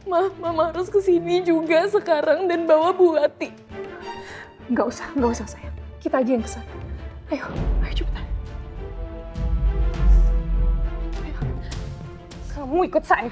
Mama harus kesini juga sekarang dan bawa Bu Ati. Nggak usah sayang. Kita aja yang kesana. Ayo cepetan. Ayo. Kamu ikut saya.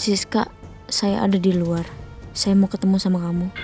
Siska, saya ada di luar. Saya mau ketemu sama kamu.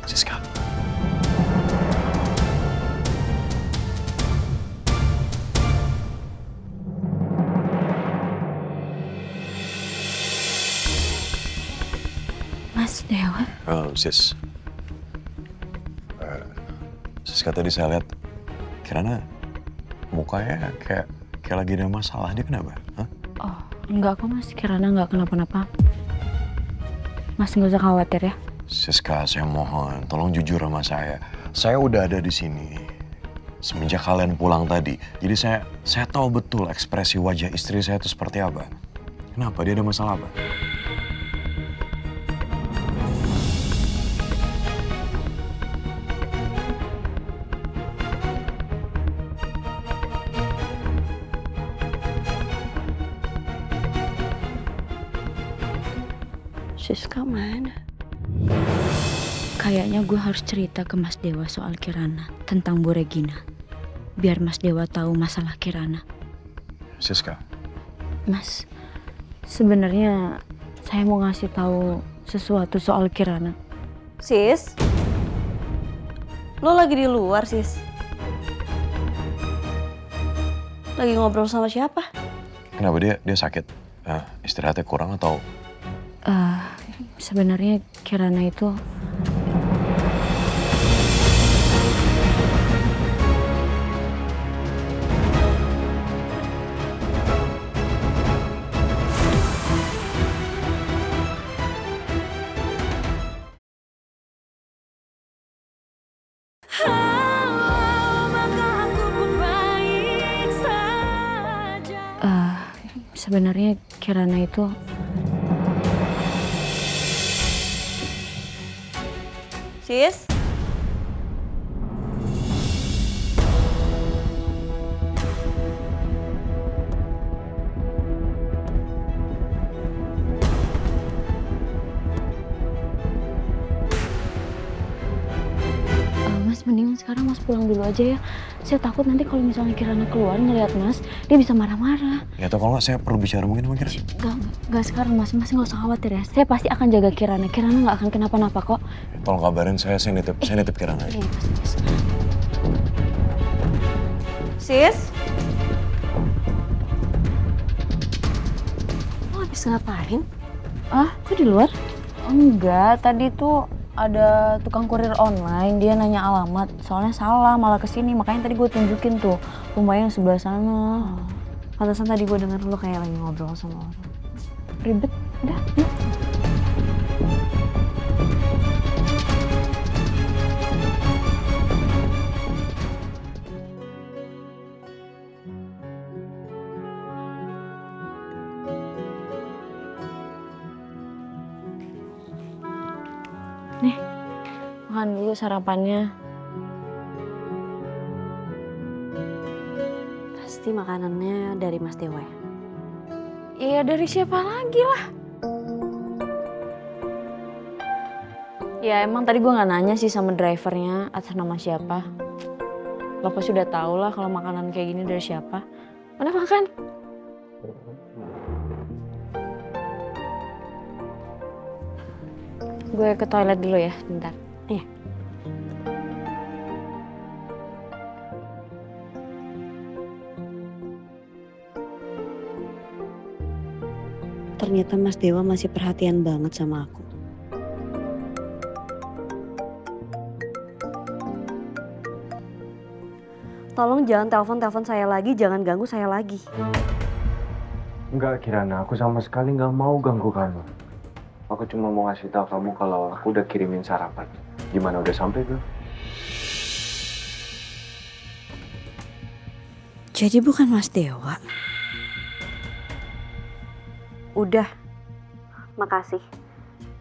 Siska. Mas Dewa? Sis. Siska, tadi saya lihat Kirana mukanya kayak lagi ada masalah. Dia kenapa? Hah? Oh, enggak kok Mas. Kirana enggak kenapa-napa. Mas nggak usah khawatir ya. Siska, saya mohon, tolong jujur sama saya. Saya udah ada di sini semenjak kalian pulang tadi. Jadi saya tahu betul ekspresi wajah istri saya itu seperti apa. Kenapa? Dia ada masalah apa? Siska mana? Kayaknya gue harus cerita ke Mas Dewa soal Kirana, tentang Bu Regina. Biar Mas Dewa tahu masalah Kirana. Siska. Mas, sebenarnya saya mau ngasih tahu sesuatu soal Kirana. Sis? Lo lagi di luar, Sis? Lagi ngobrol sama siapa? Kenapa dia sakit? Istirahatnya kurang atau? Sebenarnya Kirana itu sebenarnya Kirana itu Sis? Mas, mendingan sekarang Mas pulang dulu aja ya. Saya takut nanti kalau misalnya Kirana keluar ngeliat Mas, dia bisa marah-marah. Ya atau kalau nggak saya perlu bicara mungkin sama Kirana. Gak sekarang Mas nggak usah khawatir ya. Saya pasti akan jaga Kirana. Kirana nggak akan kenapa-napa kok. Tolong kabarin saya nitip Kirana. Iya, Mas. Sis? Lo habis ngapain? Kok di luar? Enggak, tadi tuh ada tukang kurir online, dia nanya alamat, soalnya salah malah kesini, makanya tadi gue tunjukin tuh rumahnya yang sebelah sana. Pantesan tadi gue denger lo kayak lagi ngobrol sama orang. Ribet, udah yuk. Nih, makan dulu sarapannya. Pasti makanannya dari Mas Dewa ya? Iya, dari siapa lagi lah? Ya emang tadi gue gak nanya sih sama drivernya atas nama siapa. Lo pasti udah tau lah kalau makanan kayak gini dari siapa. Mana makan? Gue ke toilet dulu ya, bentar. Iya. Ternyata Mas Dewa masih perhatian banget sama aku. Tolong jangan telepon saya lagi, jangan ganggu saya lagi. Enggak, Kirana. Aku sama sekali nggak mau ganggu kamu. Aku cuma mau ngasih tahu kamu kalau aku udah kirimin sarapan. Gimana, udah sampai belum? Jadi bukan Mas Dewa. Udah, makasih.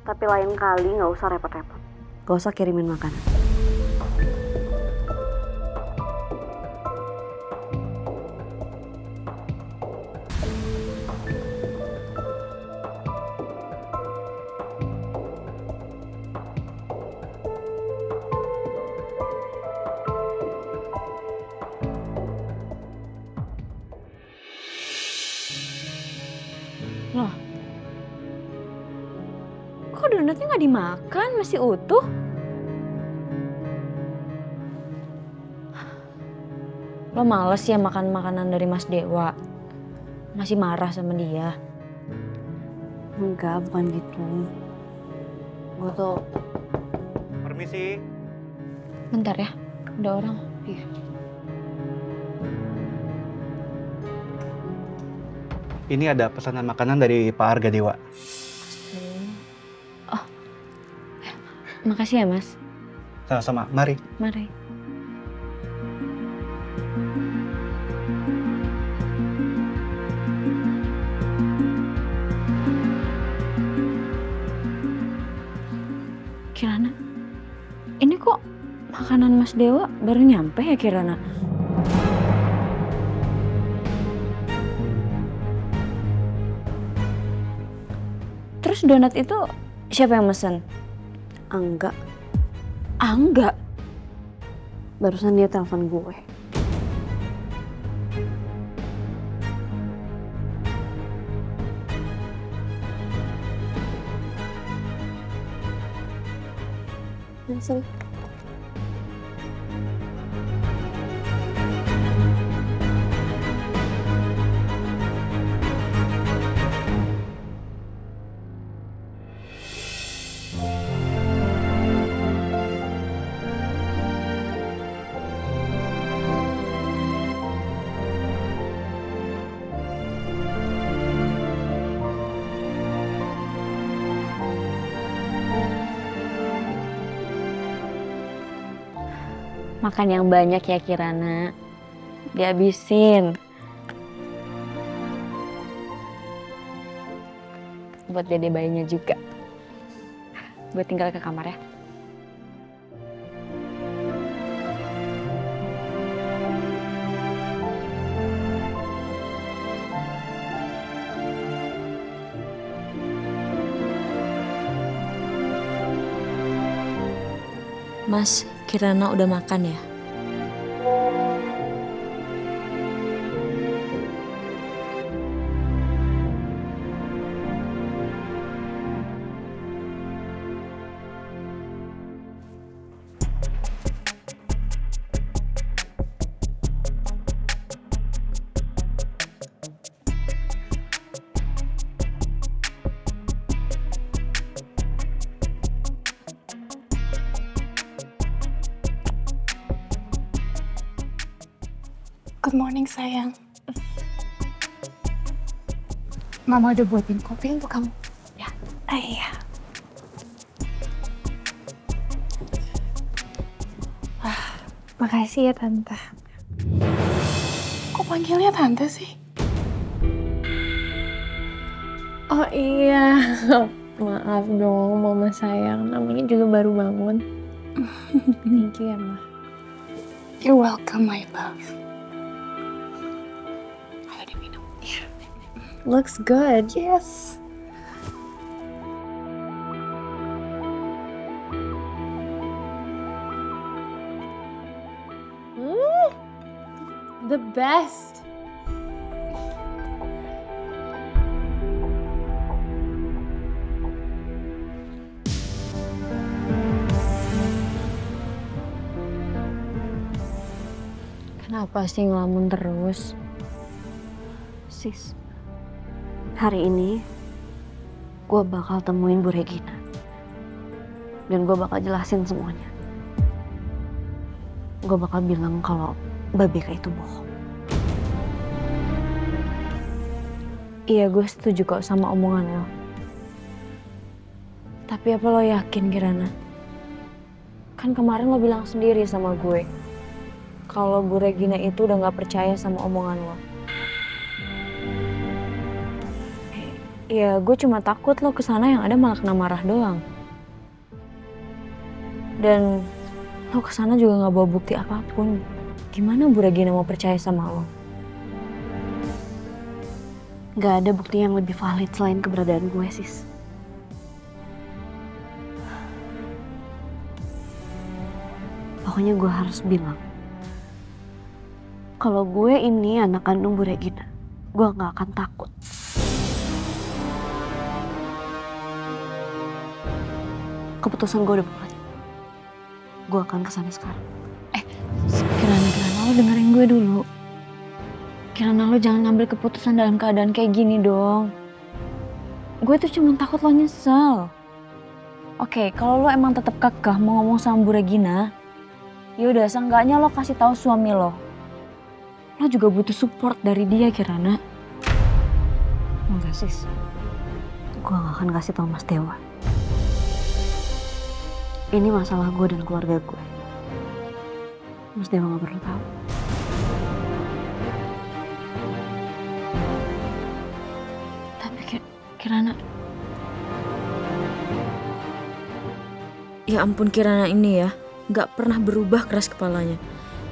Tapi lain kali nggak usah repot-repot. Gak usah kirimin makanan. Loh, kok donatnya nggak dimakan, masih utuh? Lo males ya makan makanan dari Mas Dewa? Masih marah sama dia? Enggak, bukan gitu. Gue tuh... Permisi. Bentar ya, ada orang. Iya. Ini ada pesanan makanan dari Pak Arga Dewa. Oh, makasih ya Mas. Sama-sama, mari. Mari. Kirana, ini kok makanan Mas Dewa baru nyampe ya Kirana? Terus donat itu siapa yang mesen? Angga. Angga? Barusan dia telepon gue. Sini. Makan yang banyak ya Kirana. Dihabisin. Buat dede bayinya juga. Gue tinggal ke kamar ya. Mas, Kirana udah makan ya? Good morning, sayang. Mama udah buatin kopi untuk kamu. Ya. Iya. Makasih ya, Tante. Kok panggilnya Tante sih? Oh iya. Maaf dong, Mama sayang. Namanya juga baru bangun. Thank you ya, Ma. You're welcome, my love. Looks good. Yes. best. Kenapa sih ngelamun terus? Sis, hari ini gue bakal temuin Bu Regina. Dan gue bakal jelasin semuanya. Gue bakal bilang kalau Mbak Beka itu bohong. Iya, gue setuju kok sama omongan lo. Tapi apa lo yakin, Kirana? Kan kemarin lo bilang sendiri sama gue kalau Bu Regina itu udah gak percaya sama omongan lo. Iya, gue cuma takut lo kesana yang ada malah kena marah doang. Dan lo kesana juga gak bawa bukti apapun. Gimana Bu Regina mau percaya sama lo? Gak ada bukti yang lebih valid selain keberadaan gue, Sis. Pokoknya gue harus bilang kalau gue ini anak kandung Bu Regina, gue gak akan takut. Keputusan gue udah bulat. Gue akan kesana sekarang. Kirana, lo dengerin gue dulu. Kirana, lo jangan ngambil keputusan dalam keadaan kayak gini dong. Gue tuh cuma takut lo nyesel. Oke, kalau lo emang tetap kekeh mau ngomong sama Bu Regina, yaudah seenggaknya lo kasih tahu suami lo. Lo juga butuh support dari dia, Kirana. Enggak, Sis. Gue gak akan kasih tahu Mas Dewa. Ini masalah gue dan keluarga gue. Mas Dewa gak perlu tahu. Tapi Kirana... Ya ampun, Kirana ini ya, gak pernah berubah keras kepalanya.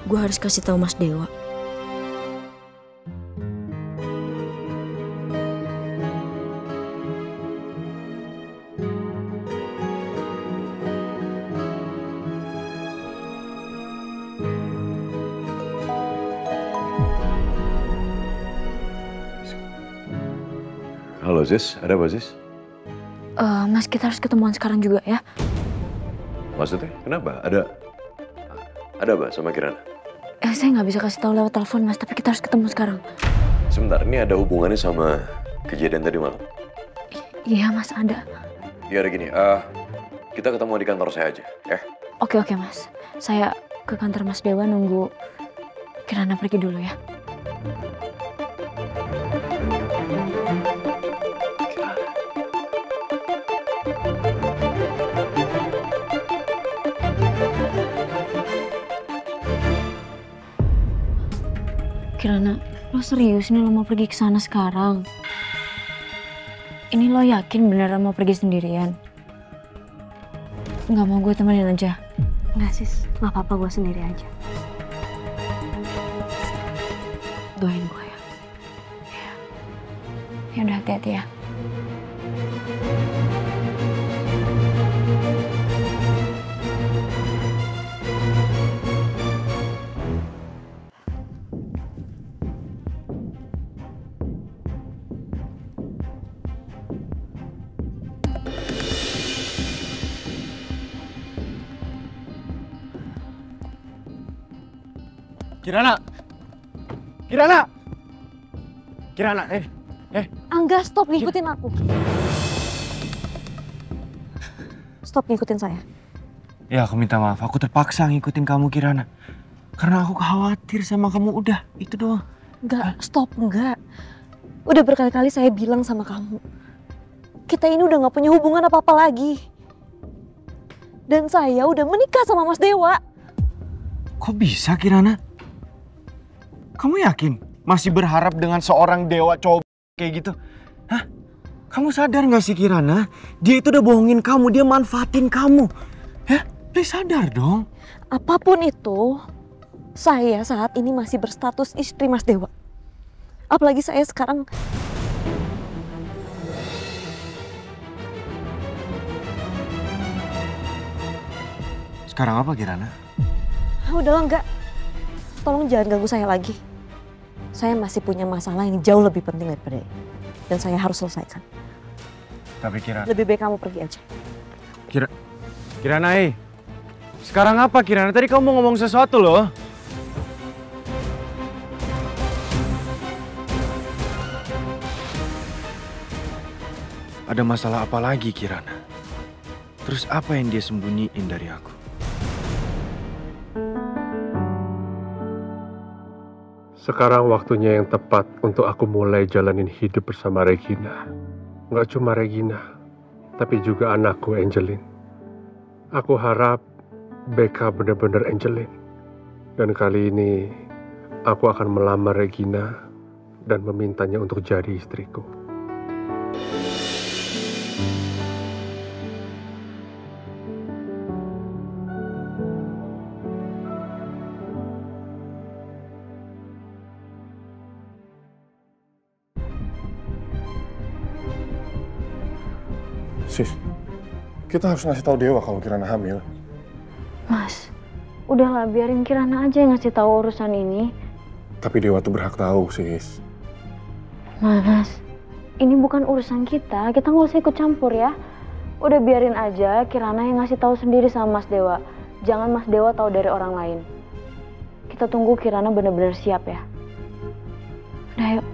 Gue harus kasih tahu Mas Dewa. Halo Sis, ada apa Sis? Mas, kita harus ketemuan sekarang juga ya. Maksudnya kenapa? Ada apa sama Kirana? Saya nggak bisa kasih tahu lewat telepon Mas, tapi kita harus ketemu sekarang. Sebentar, ini ada hubungannya sama kejadian tadi malam? Iya Mas, ada. Ya ada gini, kita ketemu di kantor saya aja, ya? Oke Mas, saya ke kantor Mas Dewa nunggu Kirana pergi dulu ya. Kirana, lo serius nih lo mau pergi ke sana sekarang? Ini lo yakin beneran mau pergi sendirian? Nggak mau gue temenin aja? Enggak, Sis. Gak apa-apa, gue sendiri aja. Doain gue ya. Ya udah, hati-hati ya. Kirana! Kirana! Kirana, Angga, stop ngikutin aku. Stop ngikutin saya. Ya, aku minta maaf. Aku terpaksa ngikutin kamu, Kirana. Karena aku khawatir sama kamu. Udah, itu doang. Enggak, stop, enggak. Udah berkali-kali saya bilang sama kamu. Kita ini udah gak punya hubungan apa-apa lagi. Dan saya udah menikah sama Mas Dewa. Kok bisa, Kirana? Kamu yakin masih berharap dengan seorang dewa cowok kayak gitu? Hah? Kamu sadar gak sih, Kirana? Dia itu udah bohongin kamu, dia manfaatin kamu. Ya, please sadar dong. Apapun itu, saya saat ini masih berstatus istri Mas Dewa. Apalagi saya sekarang... Sekarang apa, Kirana? Udahlah, enggak. Tolong jangan ganggu saya lagi. Saya masih punya masalah yang jauh lebih penting daripada ini. Dan saya harus selesaikan. Tapi Kirana... Lebih baik kamu pergi aja. Kirana, sekarang apa Kirana? Tadi kamu mau ngomong sesuatu loh. Ada masalah apa lagi Kirana? Terus apa yang dia sembunyiin dari aku? Sekarang waktunya yang tepat untuk aku mulai jalanin hidup bersama Regina. Nggak cuma Regina, tapi juga anakku Angelin. Aku harap Becca benar-benar Angelin. Dan kali ini aku akan melamar Regina dan memintanya untuk jadi istriku. Sis, kita harus ngasih tahu Dewa kalau Kirana hamil. Mas, udahlah biarin Kirana aja yang ngasih tahu urusan ini. Tapi Dewa tuh berhak tahu, sis. Mas, ini bukan urusan kita nggak usah ikut campur ya. Udah biarin aja Kirana yang ngasih tahu sendiri sama Mas Dewa. Jangan Mas Dewa tahu dari orang lain. Kita tunggu Kirana benar-benar siap ya. Udah yuk.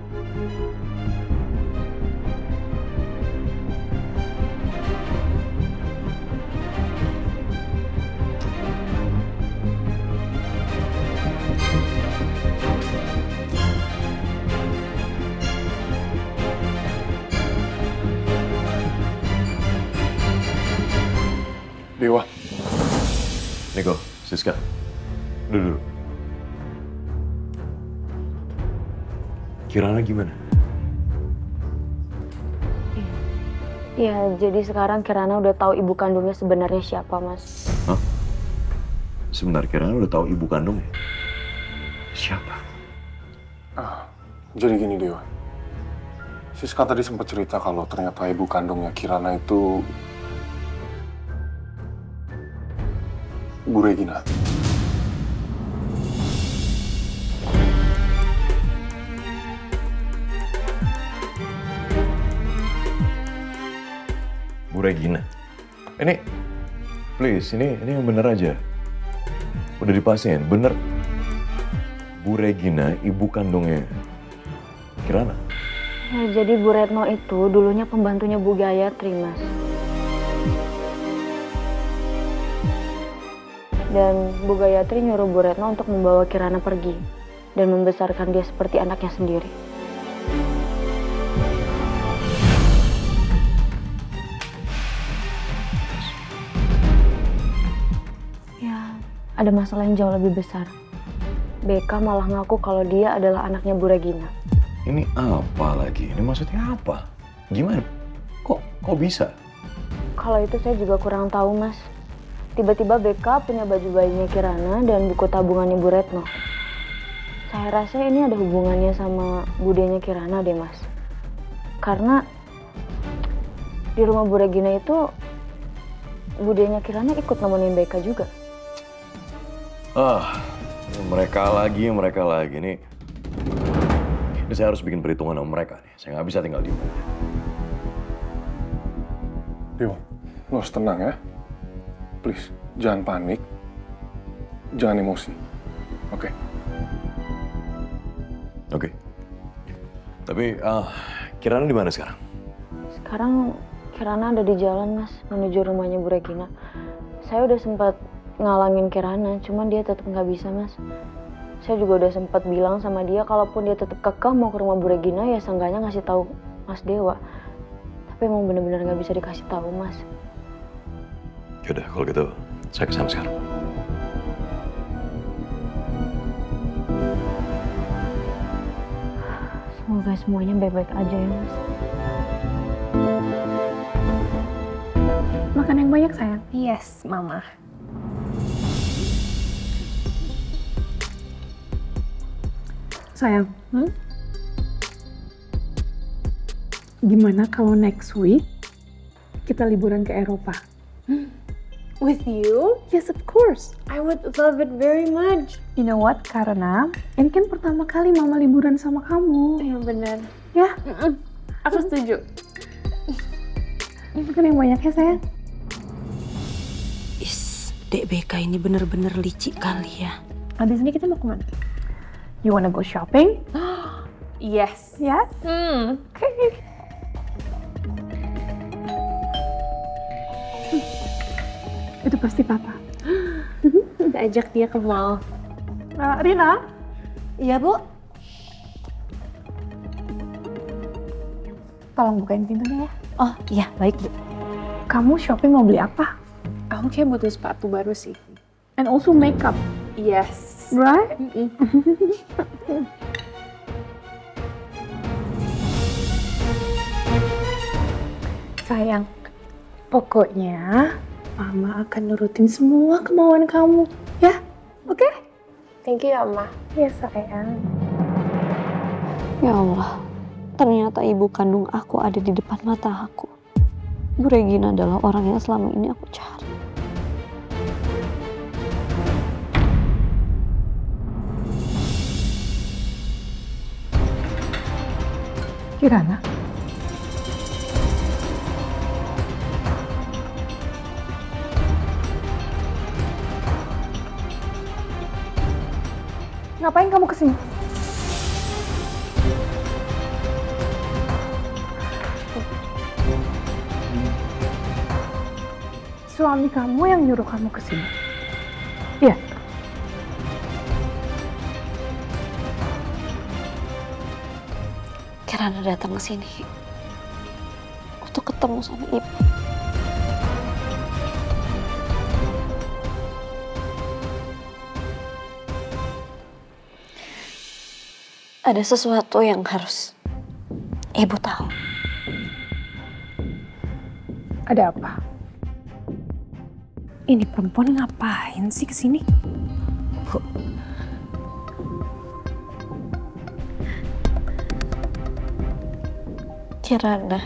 Dewa. Niko, Siska, duduk. Kirana gimana? Iya, jadi sekarang Kirana udah tahu ibu kandungnya sebenarnya siapa, Mas. Hah? Sebentar, Kirana udah tahu ibu kandungnya? Siapa? Jadi gini Dewa. Siska tadi sempat cerita kalau ternyata ibu kandungnya Kirana itu Bu Regina. Bu Regina. Ini, please, ini yang bener aja. Udah dipastiin, bener. Bu Regina, ibu kandungnya Kirana. Ya, jadi Bu Retno itu dulunya pembantunya Bu Gayatri, Mas. Dan Bu Gayatri nyuruh Bu Retno untuk membawa Kirana pergi dan membesarkan dia seperti anaknya sendiri. Ya, ada masalah yang jauh lebih besar. Becca malah ngaku kalau dia adalah anaknya Bu Regina. Ini apa lagi? Ini maksudnya apa? Gimana? Kok bisa? Kalau itu saya juga kurang tahu, Mas. Tiba-tiba Becca punya baju bayinya Kirana dan buku tabungannya Bu Retno. Saya rasa ini ada hubungannya sama budenya Kirana deh, Mas. Karena di rumah Bu Regina itu budenya Kirana ikut nemenin Becca juga. Mereka lagi. Ini saya harus bikin perhitungan sama mereka nih. Saya nggak bisa tinggal diam. Dewa, lo harus tenang ya. Please, jangan panik. Jangan emosi. Oke? Oke. Tapi, Kirana di mana sekarang? Sekarang Kirana ada di jalan, Mas, menuju rumahnya Bu Regina. Saya udah sempat ngalangin Kirana, cuman dia tetap nggak bisa, Mas. Saya juga udah sempat bilang sama dia, kalaupun dia tetap kekeh mau ke rumah Bu Regina, ya seenggaknya ngasih tahu Mas Dewa. Tapi emang bener-bener nggak bisa dikasih tahu, Mas. Yaudah, kalau gitu saya kesana sekarang. Semoga semuanya baik-baik aja ya, Mas. Makan yang banyak, sayang. Yes, Mama. Sayang, gimana kalau next week kita liburan ke Eropa? With you? Yes, of course. I would love it very much. You know what? Karena ini kan pertama kali mama liburan sama kamu. Iya benar. Ya? Aku setuju. Makan yang banyak ya sayang. Dek BK ini bener-bener licik kali ya. Habis ini kita mau kemana? You wanna go shopping? Yes. Yes? Okay. Itu pasti papa. Kita ajak dia ke mall. Rina? Iya, Bu. Tolong bukain pintunya ya. Oh, iya, baik, Bu. Kamu shopping mau beli apa? Aku kayak butuh sepatu baru sih. And also makeup, Yes. right? Sayang, pokoknya Mama akan nurutin semua kemauan kamu, ya? Oke? Thank you ya, Ma. Ya sayang. Ya Allah, ternyata ibu kandung aku ada di depan mata aku. Bu Regina adalah orang yang selama ini aku cari. Kirana? Ngapain kamu kesini? Suami kamu yang nyuruh kamu kesini? Iya. Kirana datang ke sini untuk ketemu sama ibu. Ada sesuatu yang harus ibu tahu. Ada apa? Ini perempuan ngapain sih kesini? Bu, Kirana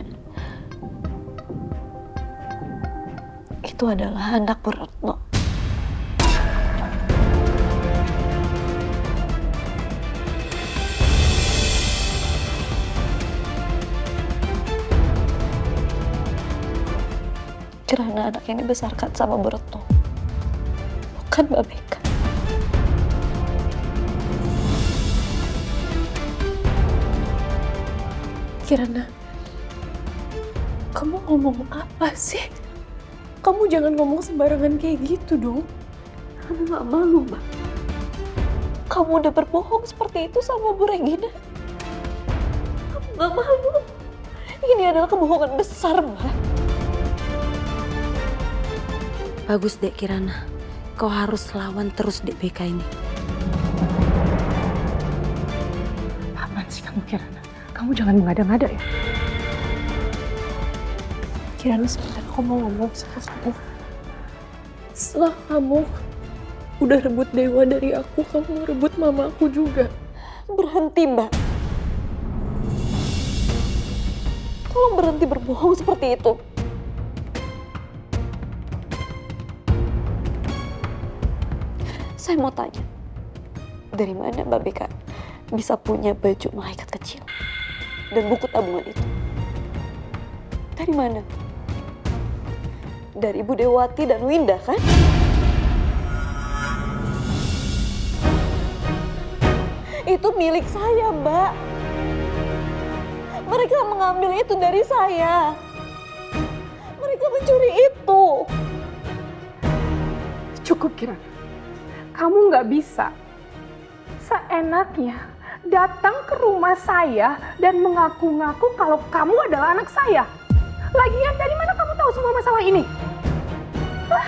itu adalah anak Bu Retno. Kirana anak yang dibesarkan sama Bu Retno, bukan Mbak Beka. Kirana, kamu ngomong apa sih? Kamu jangan ngomong sembarangan kayak gitu dong. Kamu gak malu, Mbak? Kamu udah berbohong seperti itu sama Bu Regina. Kamu gak malu? Ini adalah kebohongan besar, Mbak. Bagus, Dek Kirana. Kau harus lawan terus Dek BK ini. Apaan sih kamu, Kirana? Kamu jangan mengada-ngada ya. Kirana, sebentar aku mau ngomong sama kamu. Setelah kamu udah rebut Dewa dari aku, kamu rebut mama aku juga. Berhenti, Mbak. Tolong berhenti berbohong seperti itu. Saya mau tanya, dari mana Mbak Beka bisa punya baju malaikat kecil dan buku tabungan itu? Dari mana? Dari Ibu Dewati dan Winda, kan? Itu milik saya, Mbak. Mereka mengambil itu dari saya. Mereka mencuri itu. Cukup, Kirana. Kamu nggak bisa seenaknya datang ke rumah saya dan mengaku-ngaku kalau kamu adalah anak saya. Lagian dari mana kamu tahu semua masalah ini? Hah?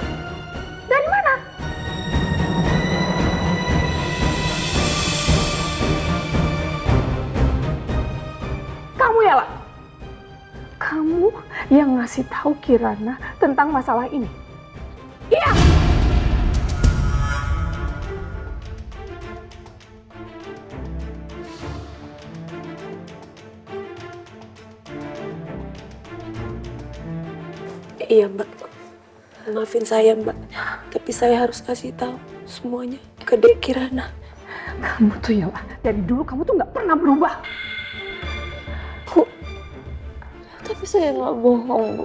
Dari mana? Kamu ya, lah. Kamu yang ngasih tahu Kirana tentang masalah ini. Iya. Iya, Mbak. Maafin saya, Mbak. Tapi saya harus kasih tahu semuanya ke Dek Kirana. Kamu tuh ya, dari dulu kamu tuh nggak pernah berubah. Bu, tapi saya nggak bohong, Bu.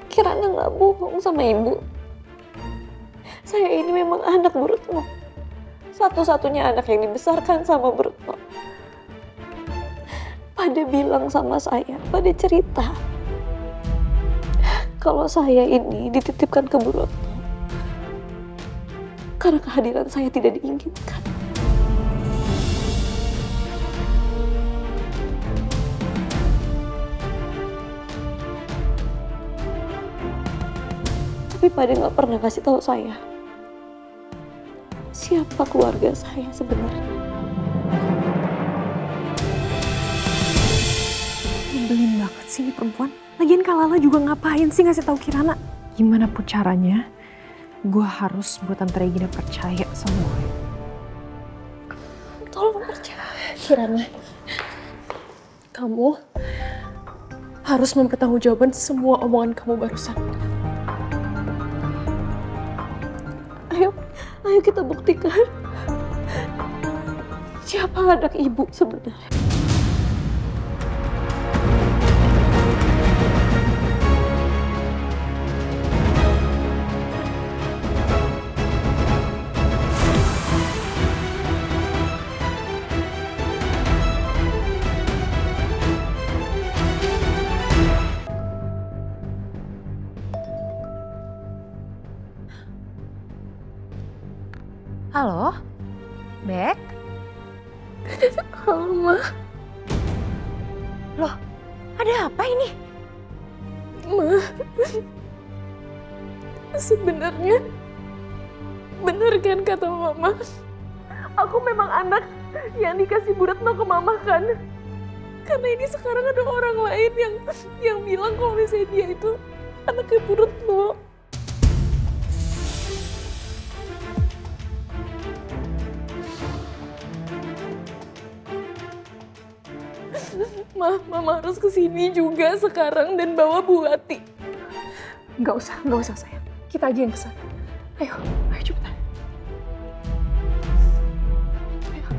Kirana nggak bohong sama ibu. Saya ini memang anak Bu Retno. Satu-satunya anak yang dibesarkan sama Bu Retno. Pada bilang sama saya, pada cerita kalau saya ini dititipkan ke Bu Retno karena kehadiran saya tidak diinginkan. Tapi pada nggak pernah kasih tahu saya siapa keluarga saya sebenarnya. Nyebelin banget sih ini perempuan. Lagian Kak Lala juga ngapain sih ngasih tahu Kirana? Gimana pun caranya, gue harus buat Tante Regina percaya sama gue. Tolong percaya. Kirana, kamu harus mempertanggungjawabkan semua omongan kamu barusan. Ayo kita buktikan siapa anak ibu sebenarnya. Halo, Bek? Halo, Ma. Loh, ada apa ini? Ma, sebenarnya benar kan kata Mama? Aku memang anak yang dikasih Bu Retno ke Mama kan? Karena ini sekarang ada orang lain yang bilang kalau misalnya dia itu anaknya Bu Retno. Mama harus kesini juga sekarang dan bawa Bu Wati. Nggak usah sayang. Kita aja yang kesana. Ayo cepetan. Ayo.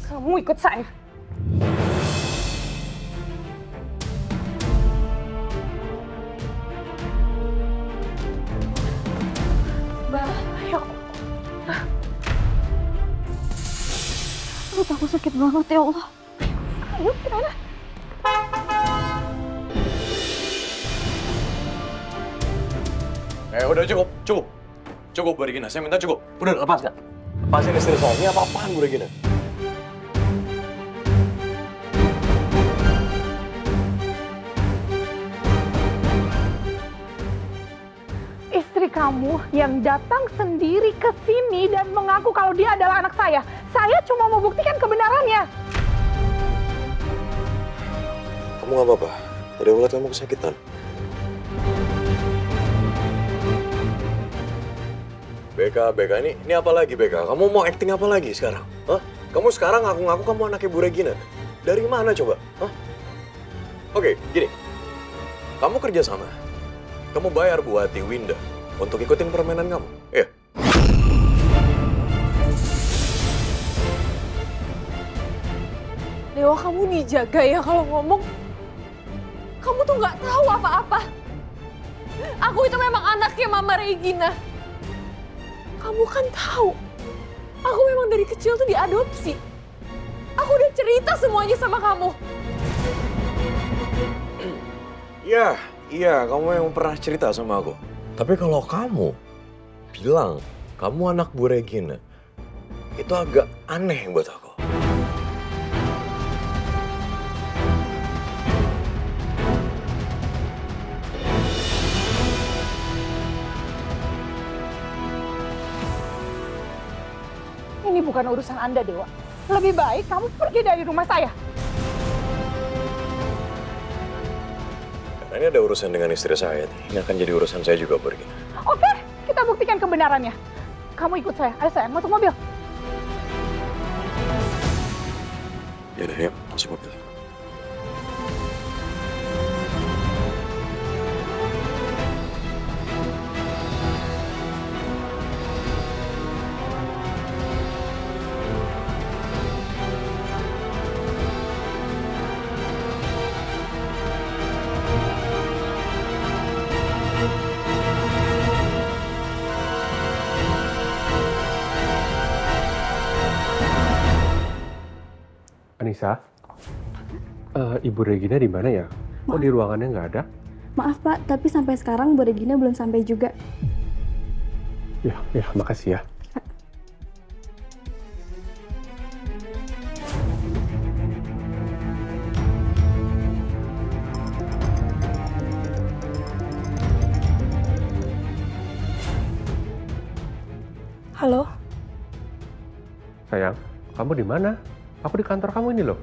Kamu ikut saya. Mbak, Ayo. perut aku sakit banget ya Allah. Ayo, Kirana. Udah cukup Bu Regina, saya minta cukup. Udah lepaskan. Lepasin istri saya, ini apa-apaan Bu Regina? Istri kamu yang datang sendiri ke sini dan mengaku kalau dia adalah anak saya. Saya cuma mau buktikan kebenarannya. Kamu gak apa-apa? Tadi aku lihat kamu kesakitan. Beka, ini apa lagi Beka? Kamu mau acting apa lagi sekarang? Hah? Kamu sekarang ngaku-ngaku kamu anaknya Bu Regina. Dari mana coba? Hah? Oke, gini. Kamu kerja sama. Kamu bayar Bu Wati, Winda untuk ikutin permainan kamu. Iya. Dewa, kamu dijaga ya kalau ngomong. Kamu tuh nggak tahu apa-apa. Aku itu memang anaknya Mama Regina. Kamu kan tahu, aku memang dari kecil tuh diadopsi. Aku udah cerita semuanya sama kamu. Iya, kamu yang pernah cerita sama aku. Tapi kalau kamu bilang kamu anak Bu Regina, itu agak aneh buat aku. Ini bukan urusan Anda, Dewa. Lebih baik kamu pergi dari rumah saya. Karena ini ada urusan dengan istri saya nih. Ini akan jadi urusan saya juga, Bu Regina. Oke, kita buktikan kebenarannya. Kamu ikut saya. Ayo sayang, masuk mobil. Yaudah, yuk, masuk mobil. Nisa, Ibu Regina di mana ya? Kok di ruangannya nggak ada? Maaf Pak, tapi sampai sekarang Bu Regina belum sampai juga. Ya, makasih ya. Halo? Sayang, kamu di mana? Aku di kantor kamu ini loh.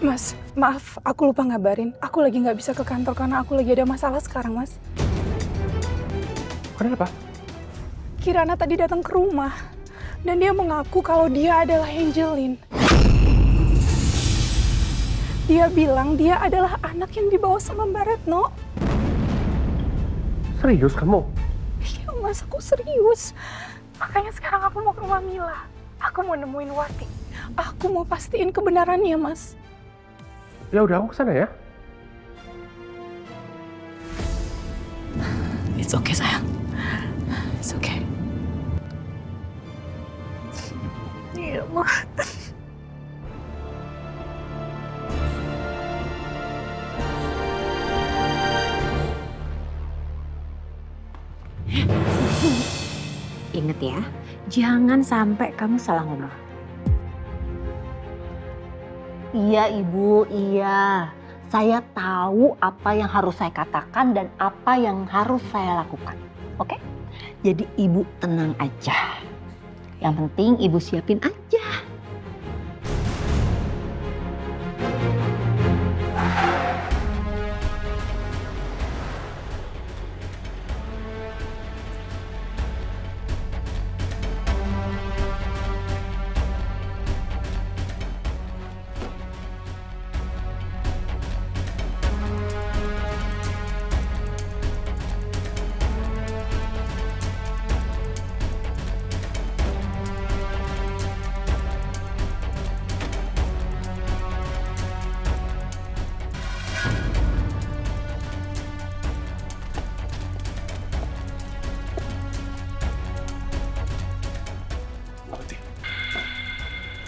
Mas, maaf, aku lupa ngabarin. Aku lagi nggak bisa ke kantor karena aku lagi ada masalah sekarang, Mas. Kenapa? Kirana tadi datang ke rumah dan dia mengaku kalau dia adalah Angelin. Dia bilang dia adalah anak yang dibawa sama Mbak Retno. Serius kamu? Iya Mas, aku serius. Makanya sekarang aku mau ke rumah Mila. Aku mau nemuin Wati. Aku mau pastiin kebenarannya, Mas. Ya udah, aku kesana ya. It's okay, sayang. It's okay. Iya, Ma. Ingat ya, jangan sampai kamu salah ngomong. Iya Ibu, iya. Saya tahu apa yang harus saya katakan dan apa yang harus saya lakukan. Oke? Jadi Ibu tenang aja. Yang penting Ibu siapin aja.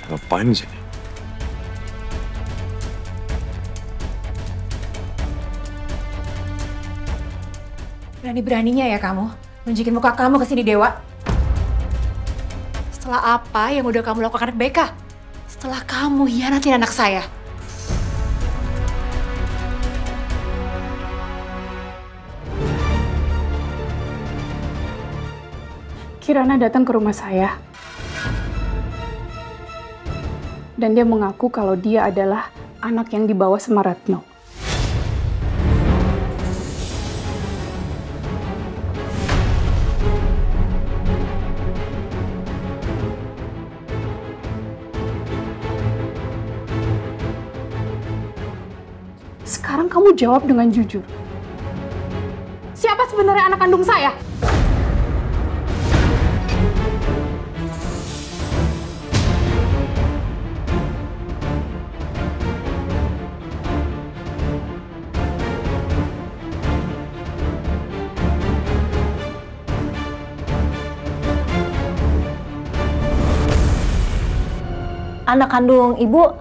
Ngapain sih? Berani-beraninya ya kamu nunjukin muka kamu ke sini, Dewa. Setelah apa yang udah kamu lakukan ke Beka? Setelah kamu hianatin anak saya. Kirana datang ke rumah saya. Dan dia mengaku kalau dia adalah anak yang dibawa sama Retno. Sekarang kamu jawab dengan jujur. Siapa sebenarnya anak kandung saya? Anak kandung Ibu